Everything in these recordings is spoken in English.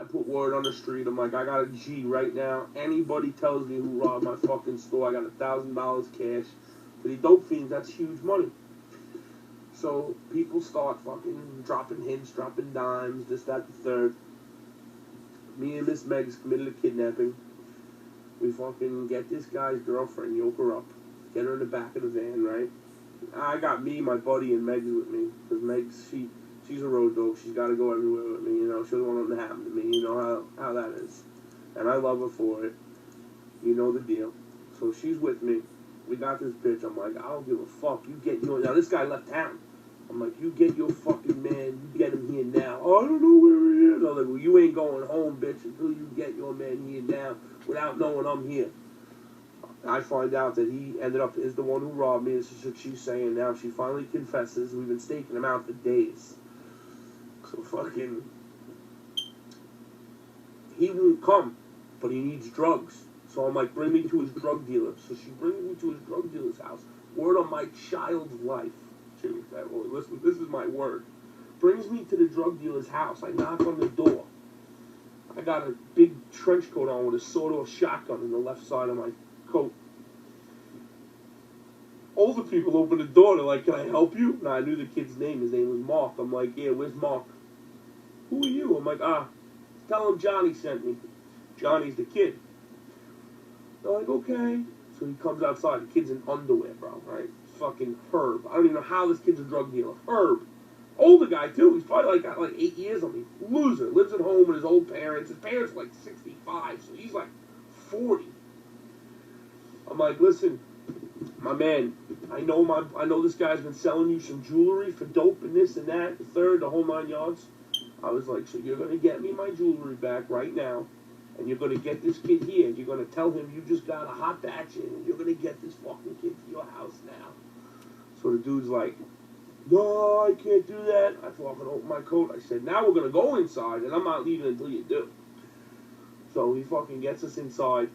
I put word on the street. I'm like, I got a G right now. Anybody tells me who robbed my fucking store, I got $1,000 cash. For the dope fiends, that's huge money. So people start fucking dropping hints, dropping dimes, this, that, the third. Me and Miss Meg's committed a kidnapping. We fucking get this guy's girlfriend, yoke her up, get her in the back of the van, right? I got me, my buddy, and Meg's with me. Because Meg's, she's a road dog. She's got to go everywhere with me, you know. She doesn't want nothing to happen to me. You know how that is. And I love her for it. You know the deal. So she's with me. We got this bitch. I'm like, I don't give a fuck. You get your... Now, this guy left town. I'm like, you get your fucking man. You get him here now. Oh, I don't know where he is. I'm like, well, you ain't going home, bitch, until you get your man here now without knowing I'm here. I find out that he ended up is the one who robbed me. This is what she's saying now. She finally confesses. We've been staking him out for days. So fucking... He won't come, but he needs drugs. So I'm like, bring me to his drug dealer. So she brings me to his drug dealer's house. Word on my child's life. Jimmy said, well, listen, this is my word. Brings me to the drug dealer's house. I knock on the door. I got a big trench coat on with a sawed-off shotgun in the left side of my coat. Older people open the door. They're like, can I help you? And I knew the kid's name. His name was Mark. I'm like, yeah, where's Mark? Who are you? I'm like, tell him Johnny sent me. Johnny's the kid. They're like, okay. So he comes outside. The kid's in underwear, bro, right? Fucking Herb. I don't even know how this kid's a drug dealer. Herb. Older guy, too. He's probably got 8 years on me. Loser. Lives at home with his old parents. His parents are like 65, so he's like 40. I'm like, listen, my man, I know this guy's been selling you some jewelry for dope and this and that, the third, the whole 9 yards. I was like, so you're going to get me my jewelry back right now, and you're going to get this kid here, and you're going to tell him you just got a hot batch in, and you're going to get this fucking kid to your house now. So the dude's like, no, I can't do that. I fucking opened my coat. I said, now we're going to go inside, and I'm not leaving until you do. So he fucking gets us inside.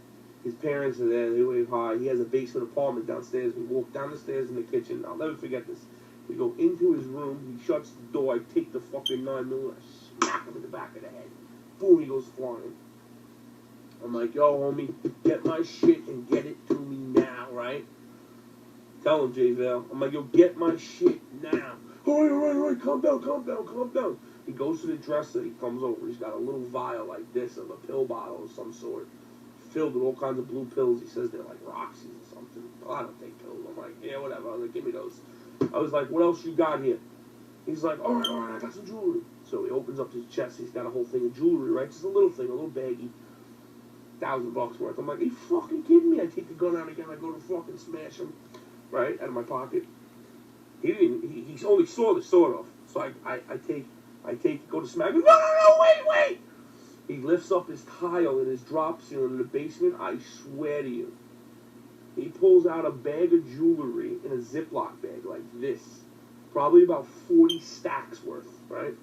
His parents are there. They wave hi. He has a basement apartment downstairs. We walk down the stairs in the kitchen. I'll never forget this. We go into his room. He shuts the door. I take the fucking 9mm. I smack him in the back of the head. Boom, he goes flying. I'm like, yo, homie, get my shit and get it to me now, right? Tell him, J-Vale. I'm like, yo, get my shit now. All right, calm down. He goes to the dresser. He comes over. He's got a little vial like this of a pill bottle of some sort, filled with all kinds of blue pills. He says they're like Roxy's or something. Well, I don't take pills. I'm like, yeah, whatever. I was like, give me those. I was like, what else you got here? He's like, all right, I got some jewelry. So he opens up his chest. He's got a whole thing of jewelry, right? Just a little thing, a little baggie. $1,000 worth. I'm like, are you fucking kidding me? I take the gun out again. I go to fucking smash him, right, out of my pocket. He only saw the sword off. So I go to smack him. No, wait. He lifts up his tile in his drop ceiling in the basement. I swear to you. He pulls out a bag of jewelry in a Ziploc bag like this. Probably about 40 stacks worth, right?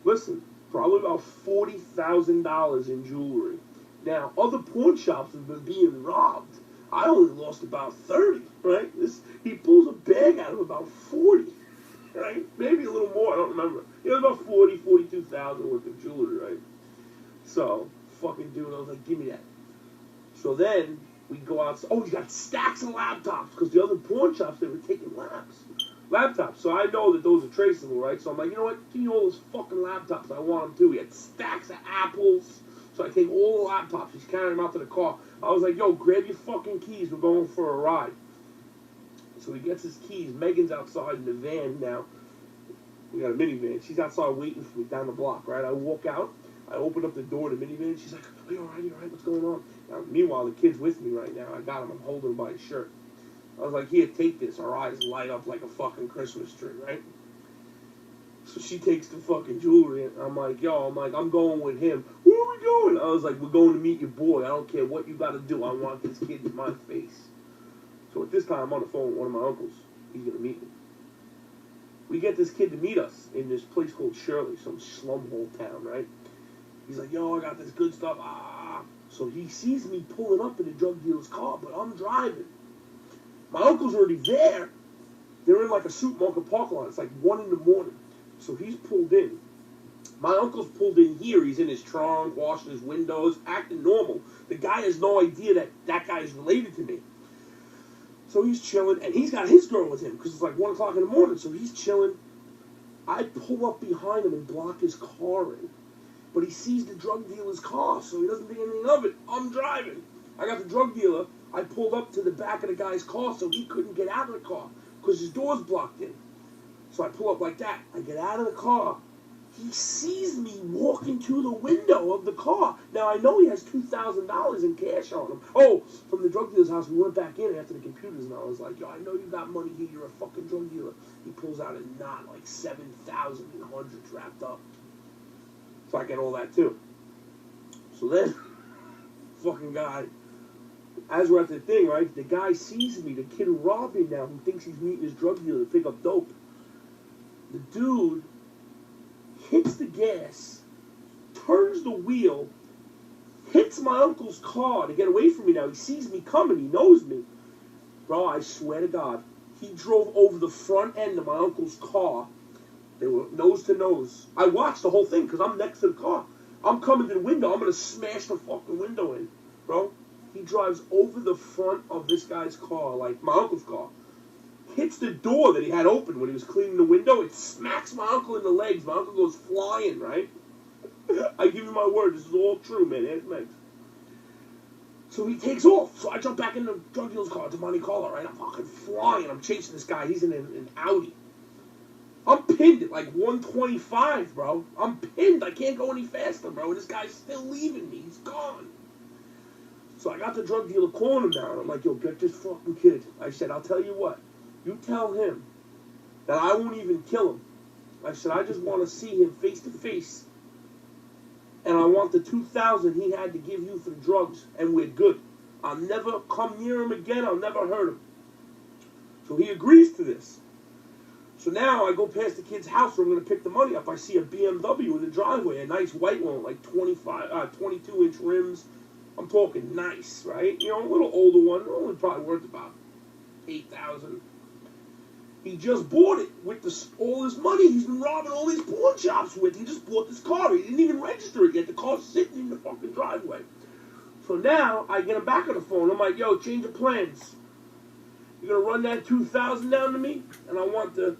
Listen, probably about $40,000 in jewelry. Now, other pawn shops have been being robbed. I only lost about 30, right? He pulls a bag out of about 40, right? Maybe a little more, I don't remember. It was about 40, 42,000 worth of jewelry, right? So, fucking dude, I was like, give me that. So then, we go outside. Oh, you got stacks of laptops, because the other pawn shops, they were taking laptops. So I know that those are traceable, right? So I'm like, you know what? Give me all those fucking laptops. I want them too. He had stacks of apples. So I take all the laptops. He's carrying them out to the car. I was like, yo, grab your fucking keys. We're going for a ride. So he gets his keys. Megan's outside in the van now. We got a minivan. She's outside waiting for me down the block, right? I walk out. I open up the door to the minivan. She's like, are you all right? What's going on? Now, meanwhile, the kid's with me right now. I got him. I'm holding him by his shirt. I was like, here, take this. Our eyes light up like a fucking Christmas tree, right? So she takes the fucking jewelry, and I'm like, I'm going with him. Where are we going? I was like, we're going to meet your boy. I don't care what you got to do. I want this kid in my face. So at this time, I'm on the phone with one of my uncles. He's going to meet me. We get this kid to meet us in this place called Shirley, some slumhole town, right? He's like, yo, I got this good stuff. So he sees me pulling up in the drug dealer's car, but I'm driving. My uncle's already there. They're in like a supermarket parking lot. It's like 1 in the morning. So he's pulled in. My uncle's pulled in here. He's in his trunk, washing his windows, acting normal. The guy has no idea that that guy is related to me. So he's chilling, and he's got his girl with him because it's like 1 o'clock in the morning. So he's chilling. I pull up behind him and block his car in. But he sees the drug dealer's car, so he doesn't think anything of it. I'm driving. I got the drug dealer. I pulled up to the back of the guy's car so he couldn't get out of the car because his door's blocked in. So I pull up like that. I get out of the car. He sees me walking to the window of the car. Now, I know he has $2,000 in cash on him. Oh, from the drug dealer's house, we went back in after the computers, and I was like, yo, I know you got money here. You're a fucking drug dealer. He pulls out a knot, like 7,000 in hundreds wrapped up. So I get all that, too. So then, fucking guy, as we're at the thing, right, the guy sees me, the kid who robbed me now, who thinks he's meeting his drug dealer to pick up dope. The dude hits the gas, turns the wheel, hits my uncle's car to get away from me now. He sees me coming. He knows me. Bro, I swear to God, he drove over the front end of my uncle's car. They were nose to nose. I watched the whole thing because I'm next to the car. I'm coming to the window. I'm going to smash the fucking window in. Bro, he drives over the front of this guy's car, like my uncle's car. Hits the door that he had open when he was cleaning the window. It smacks my uncle in the legs. My uncle goes flying, right? I give you my word. This is all true, man. Ask Megs. So he takes off. So I jump back in the drug dealer's car to Monte Carlo, right? I'm fucking flying. I'm chasing this guy. He's in an Audi. I'm pinned at like 125, bro. I'm pinned. I can't go any faster, bro. This guy's still leaving me. He's gone. So I got the drug dealer calling him now. I'm like, yo, get this fucking kid. I said, I'll tell you what. You tell him that I won't even kill him. I said, I just want to see him face to face. And I want the $2,000 he had to give you for the drugs. And we're good. I'll never come near him again. I'll never hurt him. So he agrees to this. So now I go past the kid's house where I'm going to pick the money up. I see a BMW in the driveway, a nice white one, like 22-inch rims. I'm talking nice, right? You know, a little older one. Only probably worth about $8,000. He just bought it with all his money he's been robbing all these pawn shops with. He just bought this car. He didn't even register it yet. The car's sitting in the fucking driveway. So now I get him back on the phone. I'm like, yo, change of plans. You're going to run that $2,000 down to me? And I want the...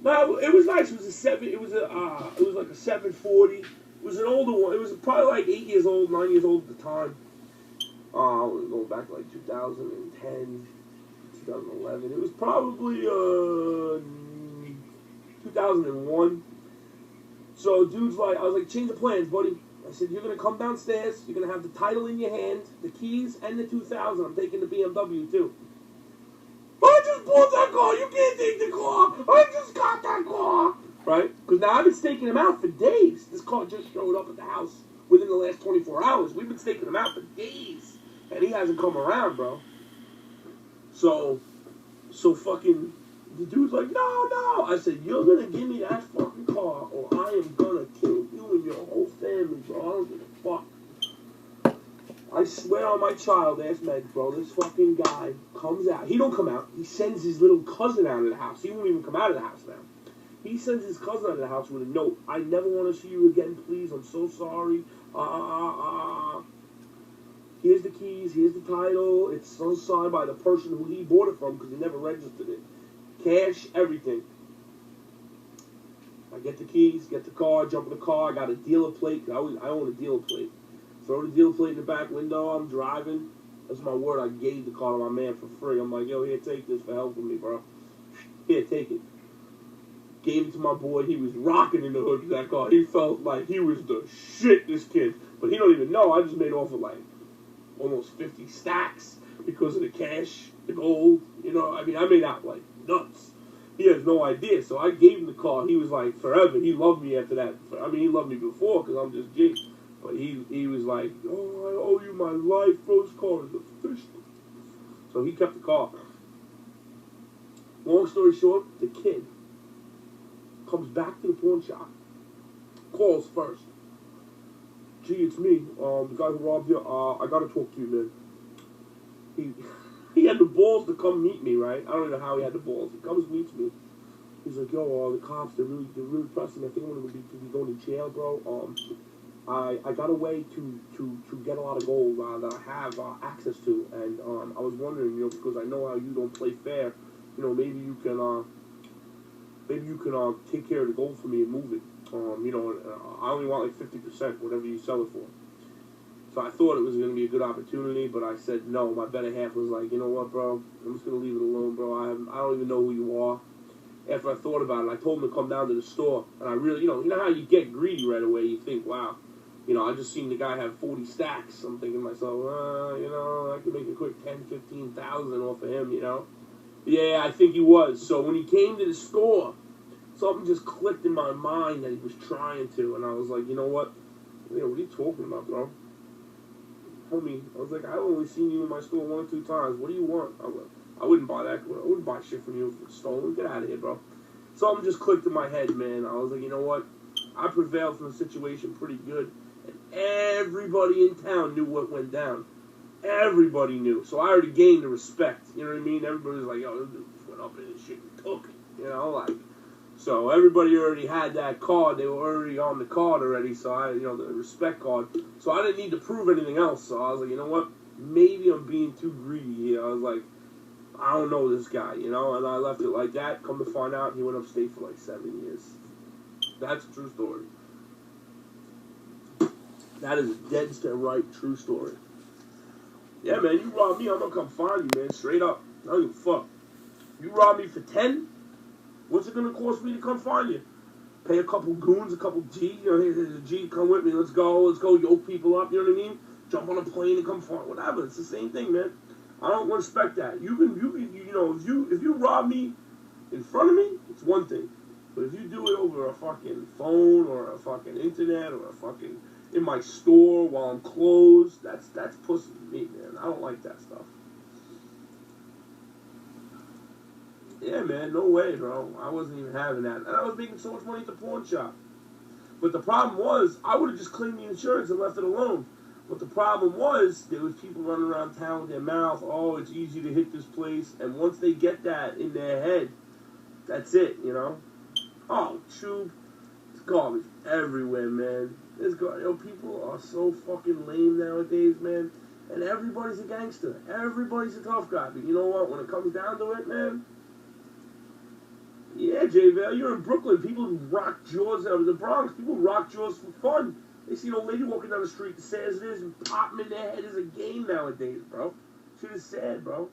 No, it was nice. It was like a 740. It was an older one. It was probably like 8 years old, 9 years old at the time. We're going back to like 2010. 2011. It was probably 2001. So dude's like, I was like, change the plans, buddy. I said, you're gonna come downstairs. You're gonna have the title in your hand, the keys, and the $2,000. I'm taking the BMW too. I just bought that car. You can't take the car. I just got that car. Right? Because now I've been staking him out for days. This car just showed up at the house within the last 24 hours. We've been staking him out for days, and he hasn't come around, bro. So fucking, the dude's like, no. I said, you're going to give me that fucking car or I am going to kill you and your whole family, bro. I don't give a fuck. I swear on my child, ass Meg, bro, this fucking guy comes out. He don't come out. He sends his little cousin out of the house. He won't even come out of the house now. He sends his cousin out of the house with a note. I never want to see you again, please. I'm so sorry. Here's the keys, here's the title. It's signed by the person who he bought it from because he never registered it. Cash, everything. I get the keys, get the car, jump in the car. I got a dealer plate. I own a dealer plate. Throw the dealer plate in the back window. I'm driving. That's my word. I gave the car to my man for free. I'm like, yo, here, take this for helping me, bro. Here, take it. Gave it to my boy. He was rocking in the hood of that car. He felt like he was the shit, this kid. But he don't even know. I just made off with like almost 50 stacks because of the cash, the gold, you know. I mean, I made out like nuts. He has no idea. So I gave him the car. He was like, forever. He loved me after that. I mean, he loved me before because I'm just G. But he was like, oh, I owe you my life. Bro, this car is official. So he kept the car. Long story short, the kid comes back to the pawn shop. Calls first. Gee, it's me, the guy who robbed you. I gotta talk to you, man. He had the balls to come meet me, right? I don't know how he had the balls. He comes, meets me. He's like, yo, the cops, they're really pressing. I think I'm gonna be going to jail, bro. I got a way to get a lot of gold that I have access to, and I was wondering, because I know how you don't play fair, maybe you can take care of the gold for me and move it. I only want like 50%, whatever you sell it for. So I thought it was going to be a good opportunity, but I said no. My better half was like, you know what, bro? I'm just going to leave it alone, bro. I don't even know who you are. After I thought about it, I told him to come down to the store, and I really, you know how you get greedy right away. You think, wow, I just seen the guy have 40 stacks. I'm thinking to myself, I could make a quick 10, 15,000 off of him, Yeah, I think he was. So when he came to the store, something just clicked in my mind that he was trying to, and I was like, you know what? What are you talking about, bro? Homie, I was like, I've only seen you in my store 1 or 2 times. What do you want? I wouldn't buy that. I wouldn't buy shit from you if it's stolen. Get out of here, bro. Something just clicked in my head, man. I was like, you know what? I prevailed from the situation pretty good, and everybody in town knew what went down. Everybody knew. So I already gained the respect. You know what I mean? Everybody was like, yo, this dude just went up in his shit and took it. So everybody already had that card. They were already on the card already. So the respect card. So I didn't need to prove anything else. So I was like, you know what? Maybe I'm being too greedy. I was like, I don't know this guy, and I left it like that. Come to find out, he went upstate for like 7 years. That's a true story. That is a dead set right true story. Yeah, man, you rob me, I'm gonna come find you, man, straight up. I don't give a fuck. You rob me for 10? What's it gonna cost me to come find you? Pay a couple goons, a couple G, here's a G, come with me, let's go, yoke people up, you know what I mean? Jump on a plane and come find, whatever, it's the same thing, man. I don't respect that. You can, if you rob me in front of me, it's one thing. But if you do it over a fucking phone or a fucking internet or a fucking in my store while I'm closed, that's pussy to me, man. I don't like that stuff. Yeah, man, no way, bro. I wasn't even having that. And I was making so much money at the pawn shop. But the problem was, I would have just claimed the insurance and left it alone. But the problem was, there was people running around town with their mouth, oh, it's easy to hit this place. And once they get that in their head, that's it, Oh, Troop, it's garbage everywhere, man. People are so fucking lame nowadays, man. And everybody's a gangster. Everybody's a tough guy. But you know what? When it comes down to it, man, yeah, J-Vale, you're in Brooklyn. People rock jaws out of the Bronx. People rock jaws for fun. They see an old lady walking down the street, sad as it is, and pop them in their head as a game nowadays, bro. Shit is sad, bro.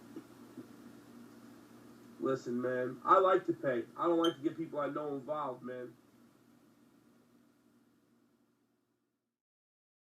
Listen, man, I like to pay. I don't like to get people I know involved, man.